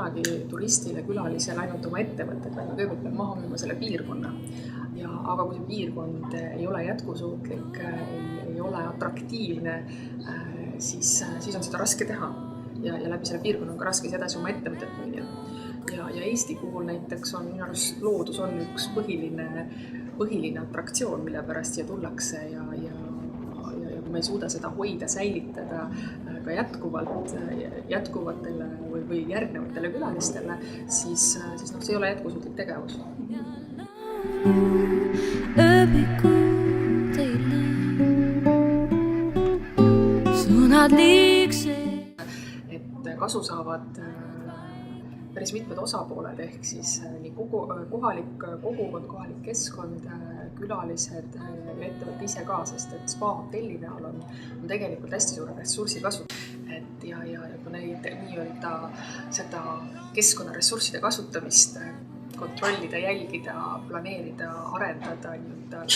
kunagi turistile, külalisele ainult oma ettevõtted, vaid me kõigepealt peame maha müüma selle piirkonna. Aga kui see piirkond ei ole jätkusuutlik, ei ole atraktiivne, siis on seda raske teha. Ja läbi selle piirkonna on ka raske edasi oma ettevõtet müüa. Ja Eesti puhul näiteks on minu arust loodus on üks põhiline atraktsioon, mille pärast siia tullakse ja kui me ei suuda seda hoida, säilitada ka jätkuvatele või järgnevatele külalistele, siis see ei ole jätkusuutlik tegevus. Et kasu saavad päris mitmed osapooled ehk siis nii kohalik kogukond, kohalik keskkond, külalised ja ettevõtte ise ka, sest et spa-hotelli näol on tegelikult hästi suure ressursi kasut. Ja kui neid nii-öelda seda keskkonnaressursside kasutamist kontrollida, jälgida, planeerida, arendada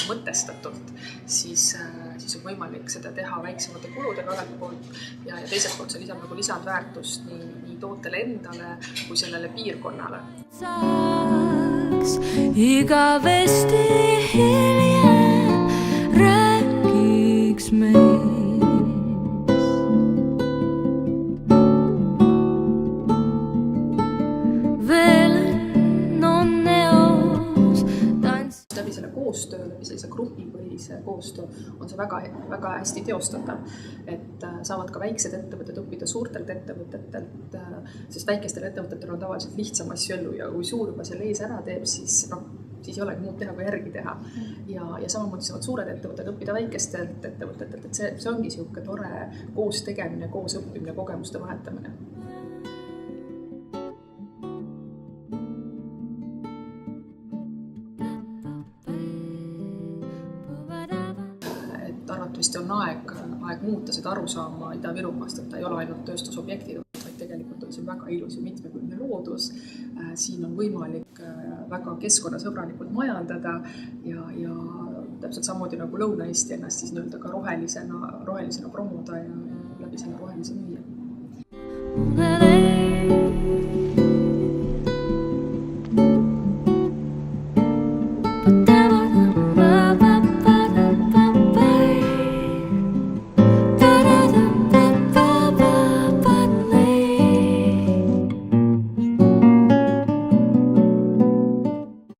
mõtestatult, siis on võimalik seda teha väiksemate kuludega ühelt poolt ja teiselt poolt see lisab lisandväärtust nii tootele endale kui sellele piirkonnale. Igavesti hiljem räägiks meist. Läbi selle koostöö, läbi sellise grupipõhise koostöö on see väga hästi teostatav, et saavad ka väiksed ettevõtted õppida suurtelt ettevõtetelt, sest väikestel ettevõtetel on tavaliselt lihtsam asju ellu ja kui suur juba selle ees ära teeb, siis ei olegi muud teha, kui järgi teha. Ja samamoodi saavad suured ettevõtted õppida väikestelt ettevõtetelt, et see ongi sihuke tore koos tegemine, koos õppimine, kogemuste vahetamine. Arvatavasti on aeg muuta seda arusaama Ida-Virumaast, et ta ei ole ainult tööstusobjektid, vaid tegelikult on siin väga ilus ja mitmekülgne loodus. Siin on võimalik väga keskkonnasõbralikult majandada ja täpselt samamoodi nagu Lõuna-Eesti ennast siis nii-öelda ka rohelisena promoda ja läbi selle rohelise müüa.